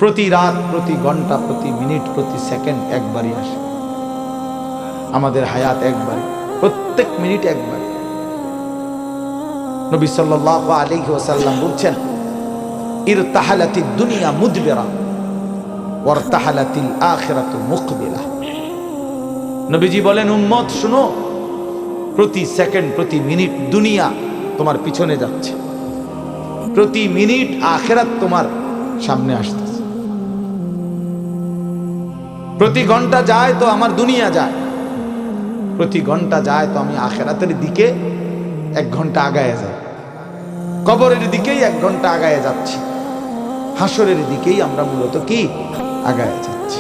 প্রতি রাত, প্রতি ঘন্টা, প্রতি মিনিট, প্রতি সেকেন্ড একবারই আসে। আমাদের হায়াত একবারই, প্রত্যেক মিনিট একবারই। নবী সাল্লাল্লাহু আলাইহি ওয়াসাল্লাম বলছেন, ইরতাহালাতিদ দুনিয়া মুদবিরা ওয়ারতাহালাতিল আখিরাতু মুকবিলা। নবীজি বলেন, উম্মত শুনো, প্রতি সেকেন্ড, প্রতি মিনিট দুনিয়া তোমার পিছনে যাচ্ছে, প্রতি মিনিট আখিরাত তোমার সামনে আসতেছে। প্রতি ঘন্টা যায় তো আমার দুনিয়া যায়, প্রতি ঘন্টা যায় তো আমি আখিরাতের দিকে 1 ঘন্টা আগায় যাই, কবরের দিকেই 1 ঘন্টা আগায় যাচ্ছি, হাসরের দিকেই আমরা মূলত কি আগায় যাচ্ছি।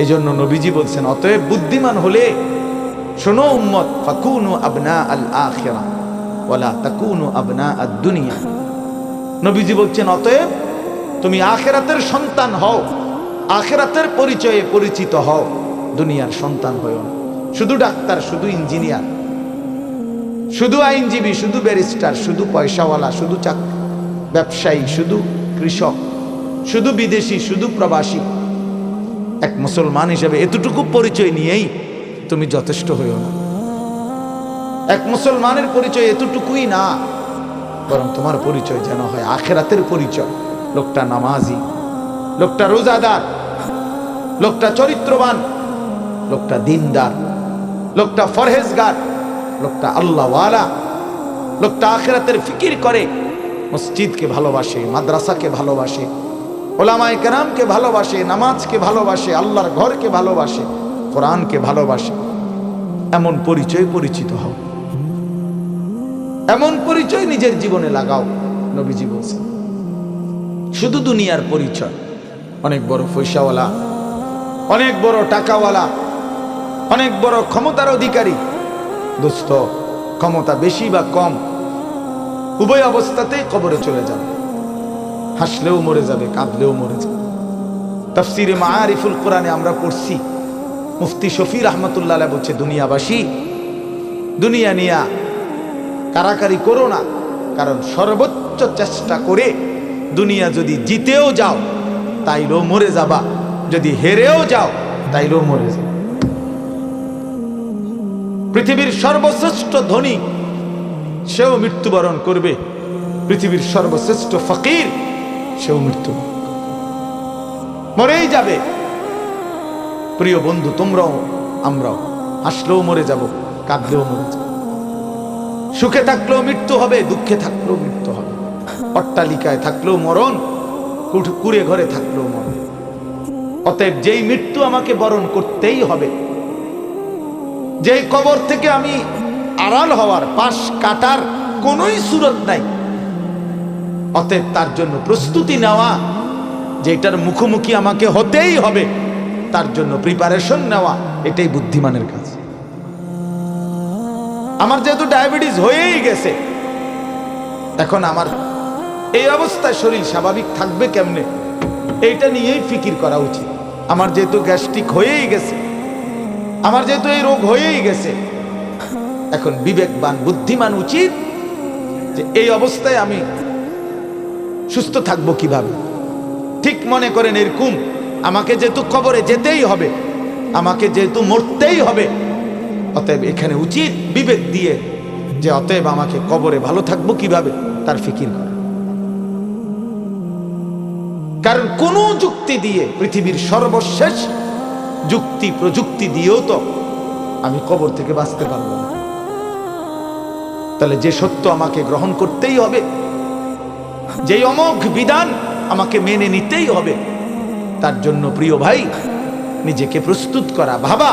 এজন্য নবীজি বলছেন, অতএব বুদ্ধিমান হলে শোনো উম্মত, ফাকুনু আবনা আল আখিরা ওয়ালা তাকুনু আবনা আদ দুনিয়া। নবীজি বলছেন, অতএব তুমি আখিরাতের সন্তান হও, আখিরাতের পরিচয়ে পরিচিত হও, দুনিয়ার সন্তান হও না। শুধু ডাক্তার, শুধু ইঞ্জিনিয়ার, শুধু আইনজীবী, শুধু ব্যারিস্টার, শুধু পয়সাওয়ালা, শুধু ব্যবসায়ী, শুধু কৃষক, শুধু বিদেশি, শুধু প্রবাসী, এক মুসলমান হিসেবে এতটুকু পরিচয় নিয়েই তুমি যথেষ্ট হইও না। এক মুসলমানের পরিচয় এতটুকুই না, বরং তোমার পরিচয় যেন হয় আখিরাতের পরিচয়। লোকটা নামাজি, লোকটা রোজাদার, লোকটা চরিত্রবান, লোকটা দিনদার, লোকটা ফরহেজগার, লোকটা আল্লাহওয়ালা, লোকটা আখিরাতের ফিকির করে, মসজিদকে ভালোবাসে, মাদ্রাসাকে ভালোবাসে, ওলামায়ে কেরামকে ভালোবাসে, নামাজকে ভালোবাসে, আল্লাহর ঘরকে ভালোবাসে, কোরআনকে ভালোবাসে। এমন পরিচয় পরিচিত হও, এমন পরিচয় নিজের জীবনে লাগাও। নবীজি বলছেন, শুধু দুনিয়ার পরিচয়, অনেক বড় পয়সাওয়ালা, অনেক বড় টাকাওয়ালা, অনেক বড় ক্ষমতার অধিকারী, দোস্ত ক্ষমতা বেশি বা কম উভয় অবস্থাতেই কবরে চলে যাবে, হাসলেও মরে যাবে, কাঁদলেও মরে যাবে। তাফসিরে মাআরিফুল কোরআনে আমরা পড়ছি, মুফতি শফি রহমতুল্লাহ আলাইহি বলছে, দুনিয়াবাসী, দুনিয়া নিয়া কারাকারি করো না, কারণ সর্বোচ্চ চেষ্টা করে দুনিয়া যদি জিতেও যাও তাইলেও মরে যাবা, যদি হেরেও যাও তাইলেও মরে যাবে। পৃথিবীর সর্বশ্রেষ্ঠ ধনী সেও মৃত্যুবরণ করবে, পৃথিবীর সর্বশ্রেষ্ঠ ফকির সেও মৃত্যু মরেই যাবে। প্রিয় বন্ধু, তোমরাও আমরাও হাসলেও মরে যাব, কাঁদলেও মরে যাব, সুখে থাকলেও মৃত্যু হবে, দুঃখে থাকলেও মৃত্যু হবে, অট্টালিকায় থাকলেও মরণ, কুড়ে ঘরে থাকলেও মরণ। অতএব যেই মৃত্যু আমাকে বরণ করতেই হবে, যেই কবর থেকে আমি আড়াল হওয়ার, পাশ কাটার কোনোই সুরত নাই, অতএব তার জন্য প্রস্তুতি নেওয়া, যেটার মুখোমুখি আমাকে হতেই হবে তার জন্য প্রিপারেশন নেওয়া, এটাই বুদ্ধিমানের কাজ। আমার যেহেতু ডায়াবেটিস হয়েই গেছে, এখন আমার এই অবস্থায় শরীর স্বাভাবিক থাকবে কেমনে, এইটা নিয়েই ফিকির করা উচিত। আমার যেহেতু গ্যাস্ট্রিক হয়েই গেছে, আমার যেহেতু এই রোগ হয়েই গেছে, এখন বিবেকবান বুদ্ধিমান উচিত যে এই অবস্থায় আমি সুস্থ থাকবো কিভাবে। ঠিক মনে করেন এরকম, আমাকে যেহেতু কবরে যেতেই হবে, আমাকে যেহেতু মরতেই হবে, অতএব এখানে উচিত বিবেক দিয়ে যে অতএব আমাকে কবরে ভালো থাকবো কিভাবে তার ফিকির করা। কারণ কোন যুক্তি দিয়ে, পৃথিবীর সর্বশেষ যুক্তি প্রযুক্তি দিয়েও তো আমি কবর থেকে বাঁচতে পারবো না। তাহলে যে সত্য আমাকে গ্রহণ করতেই হবে, যে অমোঘ বিধান আমাকে মেনে নিতেই হবে, তার জন্য প্রিয় ভাই নিজেকে প্রস্তুত করা, ভাবা,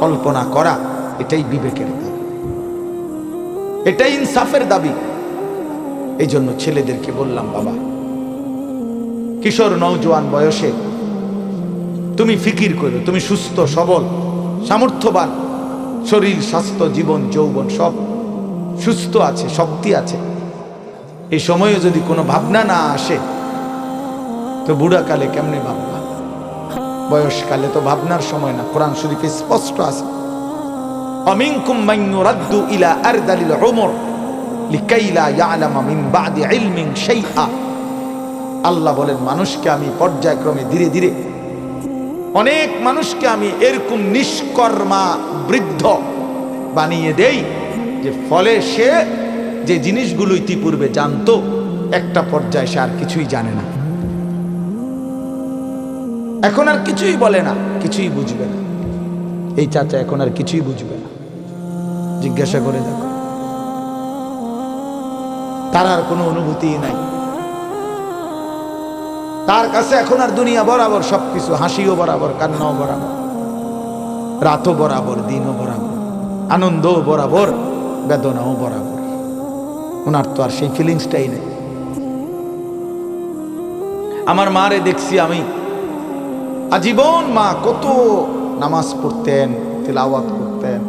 কল্পনা করা, এটাই বিবেকের দাবি, এটাই ইনসাফের দাবি। এই জন্য ছেলেদেরকে বললাম, বাবা, কিশোর নওজোয়ান বয়সে তুমি ফিকির করো, তুমি সুস্থ সবল সামর্থ্যবান, শরীর স্বাস্থ্য জীবন যৌবন সব সুস্থ আছে, শক্তি আছে, এই সময়ে যদি কোনো ভাবনা না আসে তো বুড়াকালে কেমনে ভাববা? বয়সকালে তো ভাবনার সময় না। কোরআন শরীফে স্পষ্ট আছে, আমিনকুম মান ইউরাদ্দু ইলা আরদালিল উমর লিকাই লা ইয়ালামা মিন বাদি ইলমিন শাইআ। আল্লাহ বলেন মানুষকে আমি পর্যায়ক্রমে ধীরে ধীরে অনেক মানুষকে আমি এরকম নিষ্কর্মা বৃদ্ধ বানিয়ে দেই যে ফলে সে যে জিনিসগুলো ইতিপূর্বে জানতো একটা পর্যায়ে সে আর কিছুই জানে না, এখন আর কিছুই বলে না, কিছুই বুঝবে না। এই চাচা এখন আর কিছুই বুঝবে না, জিজ্ঞাসা করে দেখো, তার আর কোনো অনুভূতি নাই। তার কাছে এখন আর দুনিয়া বরাবর সবকিছু, হাসিও বরাবর, কান্নাও বরাবর, রাতও বরাবর, দিনও বরাবর, আনন্দও বরাবর, বেদনাও বরাবর। ওনার তো আর সেই ফিলিংসটাই নেই। আমার মারে দেখছি আমি আজীবন, মা কত নামাজ পড়তেন, তিলাওয়াত করতেন,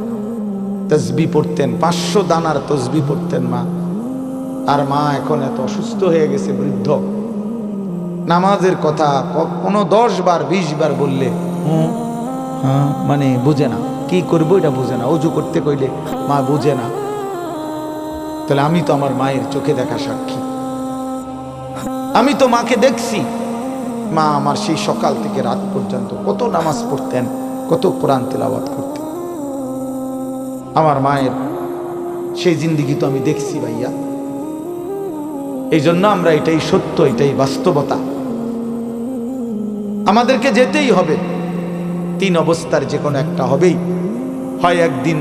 তসবিহ পড়তেন, 500 দানার তসবিহ পড়তেন মা। আর মা এখন এত অসুস্থ হয়ে গেছে, বৃদ্ধ। নামাজের কথা কোনো 10 বার 20 বার বললে হ্যাঁ মানে বুঝে না, কি করবো এটা বুঝে না। অজু করতে কইলে মা বুঝে না। তাহলে আমি তো আমার মায়ের চোখে দেখা সাক্ষী, আমি তো মাকে দেখছি। মা আমার সেই সকাল থেকে রাত পর্যন্ত কত নামাজ পড়তেন, কত কোরআন তেলাওয়াত করতেন। আমার মায়ের সেই জিন্দেগি তো আমি দেখছি ভাইয়া। এই জন্য আমরা, এটাই সত্য, এটাই বাস্তবতা, আমাদেরকে যেতেই হবে। 3 অবস্থার যে কোনো একটা হবেই। হয় একদিন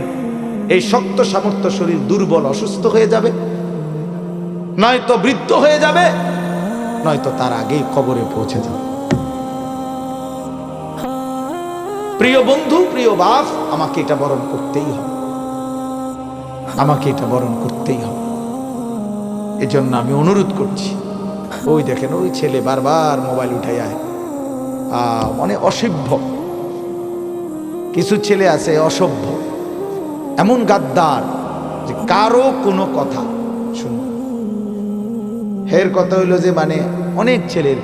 এই শক্ত সামর্থ্য শরীর দুর্বল অসুস্থ হয়ে যাবে, নয়তো বৃদ্ধ হয়ে যাবে, নয়তো তার আগেই কবরে পৌঁছে যাবে। প্রিয় বন্ধু, প্রিয় বাপ, আমাকে এটা বরণ করতেই হবে, আমাকে এটা বরণ করতেই হবে। এজন্য আমি অনুরোধ করছি, ওই দেখেন ওই ছেলে বারবার মোবাইল উঠাই আয়, মানে অসভ্য কিছু ছেলে আছে, অসভ্য, এমন গাদ্দার যে কারো কোনো কথা শুনবে। এর কথা হইলো যে মানে অনেক ছেলের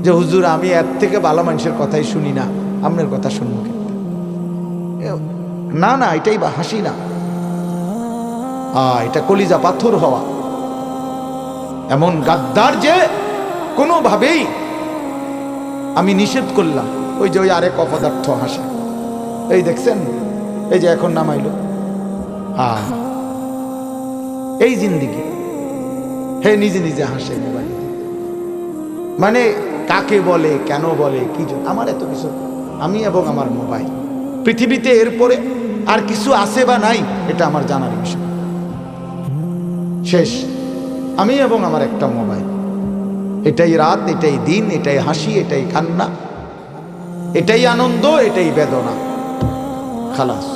যে হুজুর আমি এর থেকে ভালো মানুষের কথাই শুনি না, আপনার কথা শুনবো কেন? না না, এটাই বা হাসি না, এটা কলিজা পাথর হওয়া। এমন গাদ্দার যে কোনোভাবেই আমি নিষেধ করলাম। ওই যে ওই আরেক অপদার্থ হাসে, এই দেখছেন, এই যে এখন নামাইলো, এই জিন্দিগি, হে নিজে নিজে হাসে মোবাইল। মানে কাকে বলে, কেন বলে, কি জন্য, আমার এত কিছু, আমি এবং আমার মোবাইল। পৃথিবীতে এরপরে আর কিছু আছে বা নাই এটা আমার জানার বিষয়। শেষ, আমি এবং আমার একটা মোবাইল। এটাই রাত, এটাই দিন, এটাই হাসি, এটাই কান্না, এটাই আনন্দ, এটাই বেদনা, খালাস।